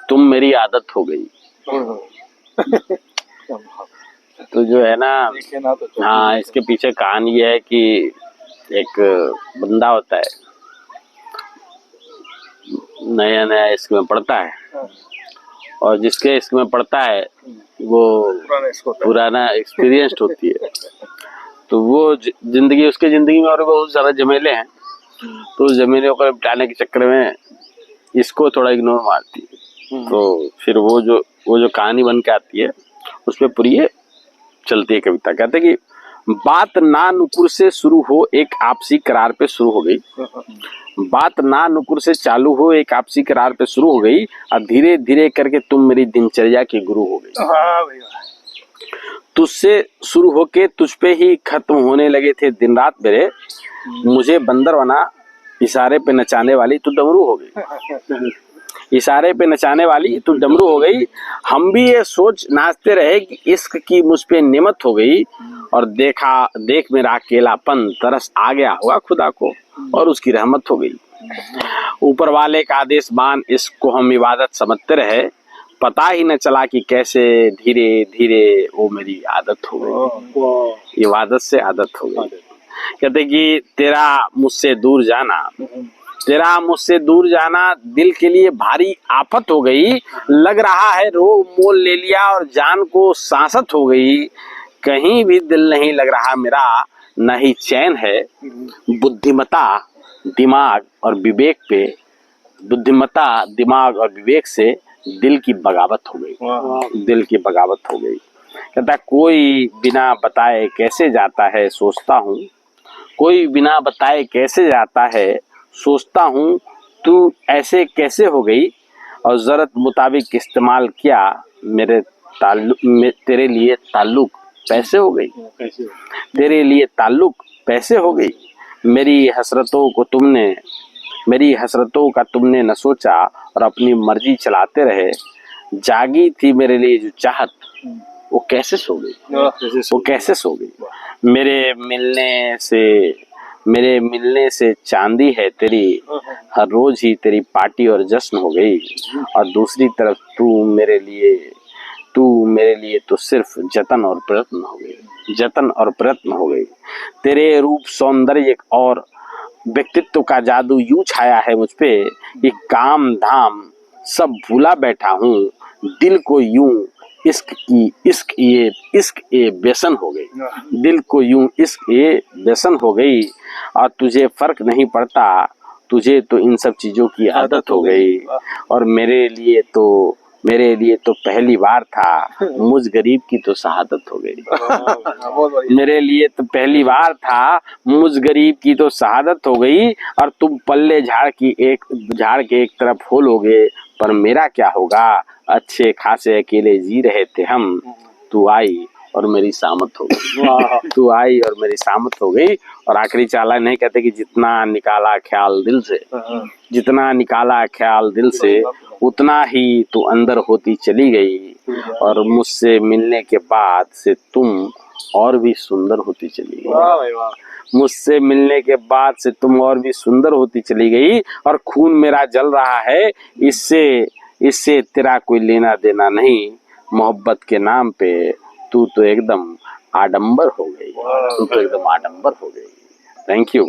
तुम मेरी आदत हो गई। तो जो है ना, हाँ, इसके पीछे कहानी ये है कि एक बंदा होता है, नया नया इश्क में पड़ता है, और जिसके इश्क में पड़ता है वो पुराना एक्सपीरियंस्ड होती है। तो वो जिंदगी, उसके जिंदगी में और बहुत सारे झमेले हैं, तो उस झमेले को निपटाने के चक्कर में इसको थोड़ा इग्नोर मारती है। तो फिर वो जो कहानी बन के आती है उसमें पूरी ये चलती है कविता। कहते कि बात ना नुकुर से शुरू हो एक आपसी करार पे शुरू हो गई, बात ना नुकुर से चालू हो एक आपसी करार पे शुरू हो गई, और धीरे धीरे करके तुम मेरी दिनचर्या की गुरु हो गई। तुझसे शुरू होके तुझ पे ही खत्म होने लगे थे दिन रात मेरे, मुझे बंदर बना इशारे पे नचाने वाली तू डमरू हो गई, इशारे पे नचाने वाली तू डमरू हो गई। हम भी ये सोच नाचते रहे कि इश्क की मुझ पे नेमत हो गई, और देख मेरा अकेलापन तरस आ गया होगा खुदा को, और उसकी रहमत हो गई। ऊपर वाले का आदेश मान इश्क को हम इबादत समझते रहे, पता ही न चला कि कैसे धीरे धीरे वो मेरी आदत हो गई, इबादत से आदत हो गई। कहते कि तेरा मुझसे दूर जाना दिल के लिए भारी आफत हो गई, लग रहा है रोग मोल ले लिया और जान को सांसत हो गई। कहीं भी दिल नहीं लग रहा मेरा, न ही चैन है, बुद्धिमता दिमाग और विवेक से दिल की बगावत हो गई, दिल की बगावत हो गई। कहता कोई बिना बताए कैसे जाता है सोचता हूँ, कोई बिना बताए कैसे जाता है सोचता हूँ, तू ऐसे कैसे हो गई, और जरूरत मुताबिक इस्तेमाल किया तेरे लिए ताल्लुक पैसे हो गई, तेरे लिए ताल्लुक पैसे हो गई। मेरी हसरतों का तुमने न सोचा और अपनी मर्जी चलाते रहे, जागी थी मेरे लिए जो चाहत वो कैसे सो गई, मेरे मिलने से चांदी है तेरी, हर रोज ही तेरी पार्टी और जश्न हो गई, और दूसरी तरफ तू मेरे लिए तो सिर्फ जतन और प्रयत्न हो गई। तेरे रूप सौंदर्य और व्यक्तित्व का जादू यूं छाया है मुझ पे कि काम धाम सब भूला बैठा हूँ, दिल को यूं इश्क ये व्यसन हो गई, दिल को यूं इश्क ये व्यसन हो गई, और तुझे फर्क नहीं पड़ता, तुझे तो इन सब चीजों की आदत हो गई। और मेरे लिए तो पहली बार था, मुझ गरीब की तो शहादत हो गई। मेरे लिए तो पहली बार था, मुझ गरीब की तो शहादत हो गई, और तुम पल्ले झाड़ के एक तरफ हो लोगे, पर मेरा क्या होगा, अच्छे खासे अकेले जी रहे थे हम, तू आई और मेरी सामत हो गई, तू आई और मेरी सामत हो गई। और आखिरी चाला नहीं कहते कि जितना निकाला ख्याल दिल से उतना ही तू अंदर होती चली गई, और मुझसे मिलने के बाद से तुम और भी सुंदर होती चली गई, मुझसे मिलने के बाद से तुम और भी सुंदर होती चली गई, और खून मेरा जल रहा है इससे तेरा कोई लेना देना नहीं, मोहब्बत के नाम पे तू तो एकदम आडंबर हो गई, थैंक यू।